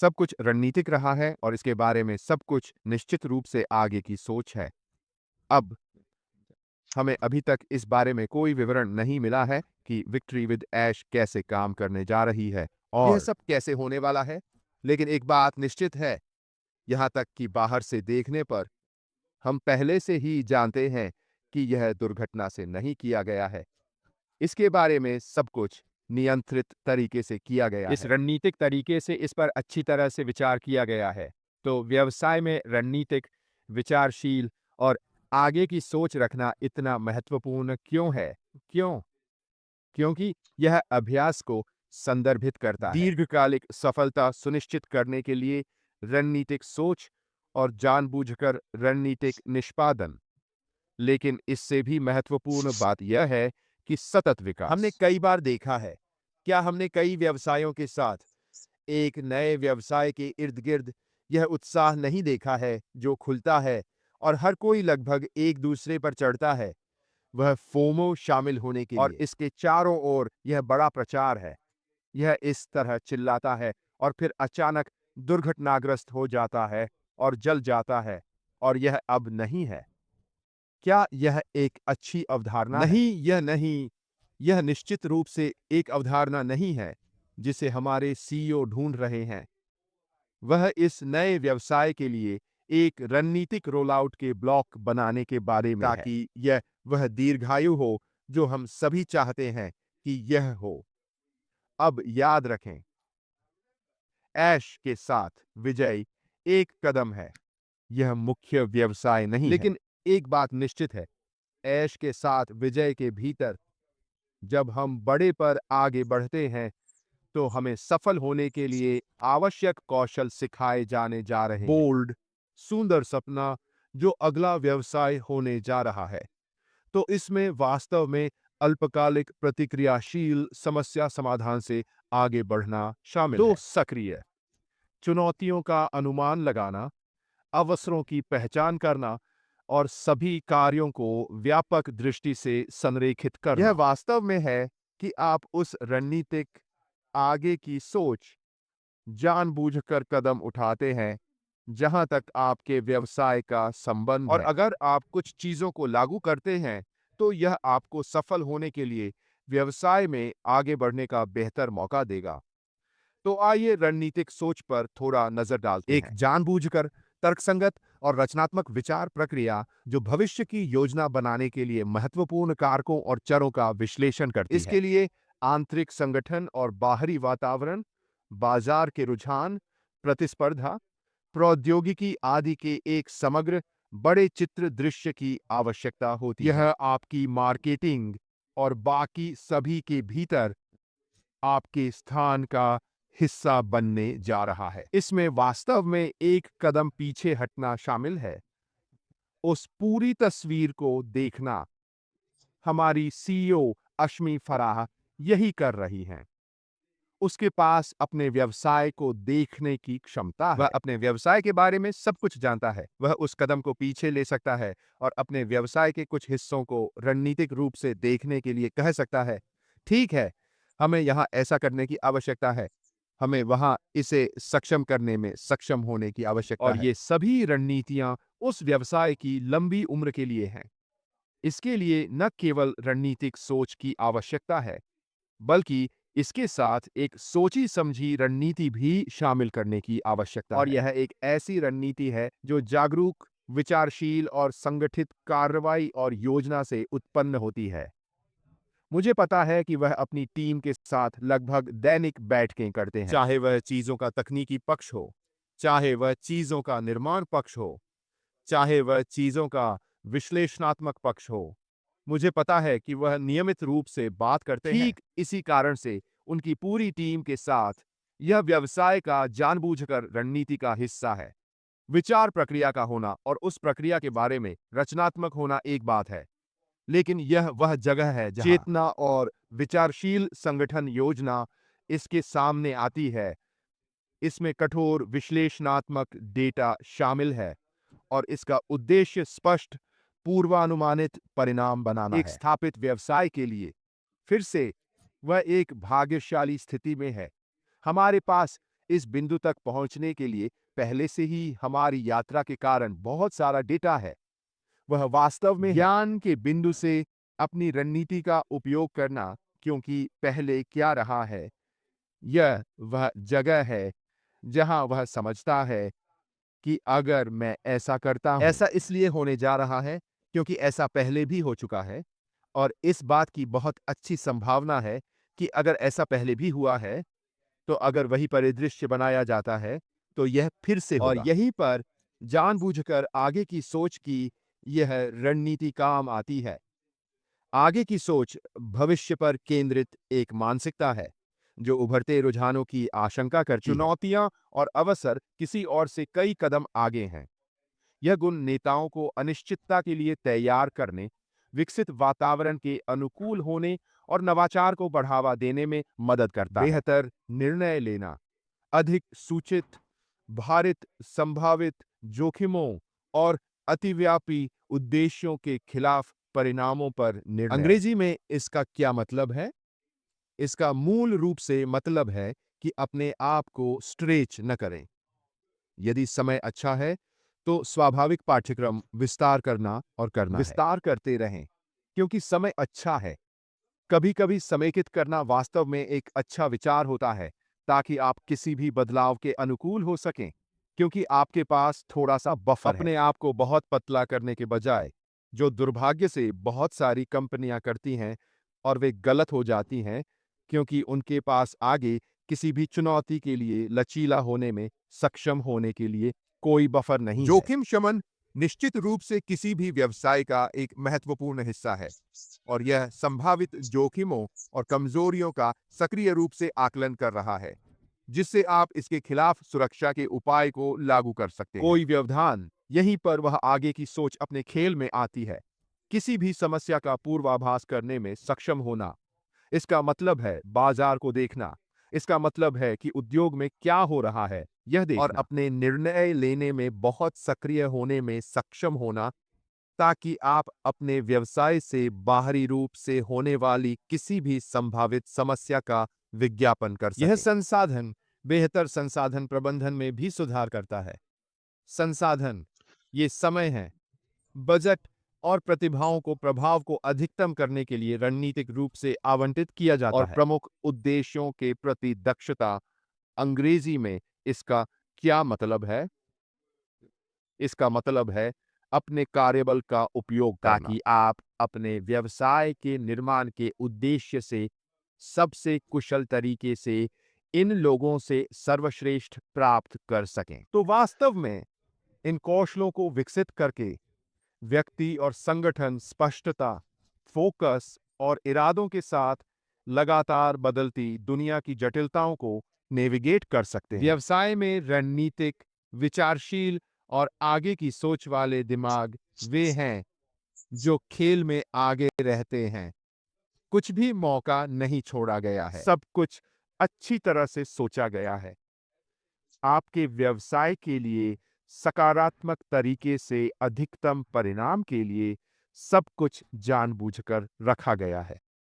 सब कुछ रणनीतिक रहा है और इसके बारे में सब कुछ निश्चित रूप से आगे की सोच है। अब हमें अभी तक इस बारे में कोई विवरण नहीं मिला है कि विक्ट्री विद ऐश कैसे काम करने जा रही है और यह सब कैसे होने वाला है। लेकिन एक बात निश्चित है, यहाँ तक कि बाहर से देखने पर हम पहले से ही जानते हैं कि यह दुर्घटना से नहीं किया गया है। इसके बारे में सब कुछ नियंत्रित तरीके से किया गया है। इस रणनीतिक तरीके से इस पर अच्छी तरह से विचार किया गया है। तो व्यवसाय में रणनीतिक, विचारशील और आगे की सोच रखना इतना महत्वपूर्ण क्यों है? क्यों? क्योंकि यह अभ्यास को संदर्भित करता है। दीर्घकालिक सफलता सुनिश्चित करने के लिए रणनीतिक सोच और जानबूझकर रणनीतिक निष्पादन। लेकिन इससे भी महत्वपूर्ण बात यह है कि सतत विकास। हमने कई बार देखा है, क्या हमने कई व्यवसायों के साथ एक नए व्यवसाय के इर्द-गिर्द यह उत्साह नहीं देखा है जो खुलता है और हर कोई लगभग एक दूसरे पर चढ़ता है, वह फोमो शामिल होने के लिए। और इसके चारों ओर यह बड़ा प्रचार है। यह इस तरह चिल्लाता है और फिर अचानक दुर्घटनाग्रस्त हो जाता है और जल जाता है और यह अब नहीं है। क्या यह एक अच्छी अवधारणा है? नहीं, यह नहीं। यह निश्चित रूप से एक अवधारणा नहीं है जिसे हमारे सीईओ ढूंढ रहे हैं। वह इस नए व्यवसाय के लिए एक रणनीतिक रोलआउट के ब्लॉक बनाने के बारे में है, ताकि यह वह दीर्घायु हो जो हम सभी चाहते हैं कि यह हो। अब याद रखें, ऐश के साथ विजय एक कदम है, यह मुख्य व्यवसाय नहीं है। लेकिन एक बात निश्चित है, ऐश के साथ विजय के भीतर जब हम बड़े पर आगे बढ़ते हैं, तो हमें सफल होने के लिए आवश्यक कौशल सिखाए जाने जा रहे हैं। बोल्ड, सुंदर सपना जो अगला व्यवसाय होने जा रहा है। तो इसमें वास्तव में अल्पकालिक प्रतिक्रियाशील समस्या समाधान से आगे बढ़ना शामिल है। 2 सक्रिय चुनौतियों का अनुमान लगाना, अवसरों की पहचान करना और सभी कार्यों को व्यापक दृष्टि से संरेखित करना। यह वास्तव में है कि आप उस रणनीतिक आगे की सोच जानबूझकर कदम उठाते हैं जहां तक आपके व्यवसाय का संबंध है। और अगर आप कुछ चीजों को लागू करते हैं, तो यह आपको सफल होने के लिए व्यवसाय में आगे बढ़ने का बेहतर मौका देगा। तो आइए रणनीतिक सोच पर थोड़ा नजर डालते हैं। एक जानबूझकर तर्कसंगत और रचनात्मक विचार प्रक्रिया जो भविष्य की योजना बनाने के लिए महत्वपूर्ण कारकों और चरों का विश्लेषण करती है। इसके लिए आंतरिक संगठन और बाहरी वातावरण, बाजार के रुझान, प्रतिस्पर्धा, प्रौद्योगिकी आदि के एक समग्र बड़े चित्र दृश्य की आवश्यकता होती है। यह आपकी मार्केटिंग और बाकी सभी के भीतर आपके स्थान का हिस्सा बनने जा रहा है। इसमें वास्तव में एक कदम पीछे हटना शामिल है, उस पूरी तस्वीर को देखना। हमारी सीईओ अश्मी फराह यही कर रही हैं। उसके पास अपने व्यवसाय को देखने की क्षमता है। वह अपने व्यवसाय के बारे में सब कुछ जानता है। वह उस कदम को पीछे ले सकता है और अपने व्यवसाय के कुछ हिस्सों को रणनीतिक रूप से देखने के लिए कह सकता है, ठीक है, हमें यहाँ ऐसा करने की आवश्यकता है, हमें वहाँ इसे सक्षम करने में सक्षम होने की आवश्यकता है। और ये सभी रणनीतियाँ उस व्यवसाय की लंबी उम्र के लिए हैं। इसके लिए न केवल रणनीतिक सोच की आवश्यकता है, बल्कि इसके साथ एक सोची समझी रणनीति भी शामिल करने की आवश्यकता है। और यह एक ऐसी रणनीति है जो जागरूक, विचारशील और संगठित कार्रवाई और योजना से उत्पन्न होती है। मुझे पता है कि वह अपनी टीम के साथ लगभग दैनिक बैठकें करते हैं, चाहे वह चीजों का तकनीकी पक्ष हो, चाहे वह चीजों का निर्माण पक्ष हो, चाहे वह चीजों का विश्लेषणात्मक पक्ष हो। मुझे पता है कि वह नियमित रूप से बात करते हैं। ठीक इसी कारण से उनकी पूरी टीम के साथ यह व्यवसाय का जानबूझकर रणनीति का हिस्सा है। विचार प्रक्रिया का होना और उस प्रक्रिया के बारे में रचनात्मक होना एक बात है, लेकिन यह वह जगह है जहां चेतना और विचारशील संगठन योजना इसके सामने आती है। इसमें कठोर विश्लेषणात्मक डेटा शामिल है और इसका उद्देश्य स्पष्ट, पूर्वानुमानित परिणाम बनाना है। एक स्थापित व्यवसाय के लिए फिर से वह एक भाग्यशाली स्थिति में है। हमारे पास इस बिंदु तक पहुंचने के लिए पहले से ही हमारी यात्रा के कारण बहुत सारा डेटा है। वह वास्तव में ज्ञान के बिंदु से अपनी रणनीति का उपयोग करना, क्योंकि पहले क्या रहा है, यह वह जगह है जहां वह समझता है कि अगर मैं ऐसा करता हूं, ऐसा इसलिए होने जा रहा है क्योंकि ऐसा पहले भी हो चुका है और इस बात की बहुत अच्छी संभावना है कि अगर ऐसा पहले भी हुआ है, तो अगर वही परिदृश्य बनाया जाता है, तो यह फिर से होगा। और यहीं पर जानबूझकर आगे की सोच की यह रणनीति काम आती है। आगे की सोच भविष्य पर केंद्रित एक मानसिकता है, जो उभरते रुझानों की आशंका करती है। चुनौतियां और अवसर किसी और से कई कदम आगे हैं। यह गुण नेताओं को अनिश्चितता के लिए तैयार करने, विकसित वातावरण के अनुकूल होने और नवाचार को बढ़ावा देने में मदद करता है। बेहतर निर्णय लेना, अधिक सूचित, भारित संभावित जोखिमों और अतिव्यापी उद्देश्यों के खिलाफ परिणामों पर निर्णय। अंग्रेजी में इसका क्या मतलब है? इसका मूल रूप से मतलब है कि अपने आप को स्ट्रेच न करें। यदि समय अच्छा है, तो स्वाभाविक पाठ्यक्रम विस्तार करना और करना विस्तार करते रहें, क्योंकि समय अच्छा है। कभी-कभी समेकित करना वास्तव में एक अच्छा विचार होता है, ताकि आप किसी भी बदलाव के अनुकूल हो सकें, क्योंकि आपके पास थोड़ा-सा बफर है। अपने आप को बहुत पतला करने के बजाय, जो दुर्भाग्य से बहुत सारी कंपनियां करती हैं, और वे गलत हो जाती हैं, क्योंकि उनके पास आगे किसी भी चुनौती के लिए लचीला होने में सक्षम होने के लिए कोई बफर नहीं है। जोखिम शमन निश्चित रूप से किसी भी व्यवसाय का एक महत्वपूर्ण हिस्सा है, और यह संभावित जोखिमों और कमजोरियों का सक्रिय रूप से आकलन कर रहा है, जिससे आप इसके खिलाफ सुरक्षा के उपाय को लागू कर सकते हैं। कोई व्यवधान, यहीं पर वह आगे की सोच अपने खेल में आती है। किसी भी समस्या का पूर्वाभास करने में सक्षम होना। इसका मतलब है बाजार को देखना। इसका मतलब है कि उद्योग में क्या हो रहा है, यह देखना। और अपने निर्णय लेने में बहुत सक्रिय होने में सक्षम होना, ताकि आप अपने व्यवसाय से बाहरी रूप से होने वाली किसी भी संभावित समस्या का विज्ञापन कर सकें। यह संसाधन बेहतर संसाधन प्रबंधन में भी सुधार करता है। संसाधन, ये समय है, बजट और प्रतिभाओं को प्रभाव को अधिकतम करने के लिए रणनीतिक रूप से आवंटित किया जाता है। और प्रमुख उद्देश्यों के प्रति दक्षता, अंग्रेजी में इसका क्या मतलब है? इसका मतलब है अपने कार्यबल का उपयोग करना, ताकि आप अपने व्यवसाय के निर्माण के उद्देश्य से सबसे कुशल तरीके से इन लोगों से सर्वश्रेष्ठ प्राप्त कर सकें। तो वास्तव में इन कौशलों को विकसित करके व्यक्ति और संगठन स्पष्टता, फोकस और इरादों के साथ लगातार बदलती दुनिया की जटिलताओं को नेविगेट कर सकते हैं। व्यवसाय में रणनीतिक, विचारशील और आगे की सोच वाले दिमाग वे हैं जो खेल में आगे रहते हैं। कुछ भी मौका नहीं छोड़ा गया है। सब कुछ अच्छी तरह से सोचा गया है। आपके व्यवसाय के लिए सकारात्मक तरीके से अधिकतम परिणाम के लिए सब कुछ जानबूझकर रखा गया है।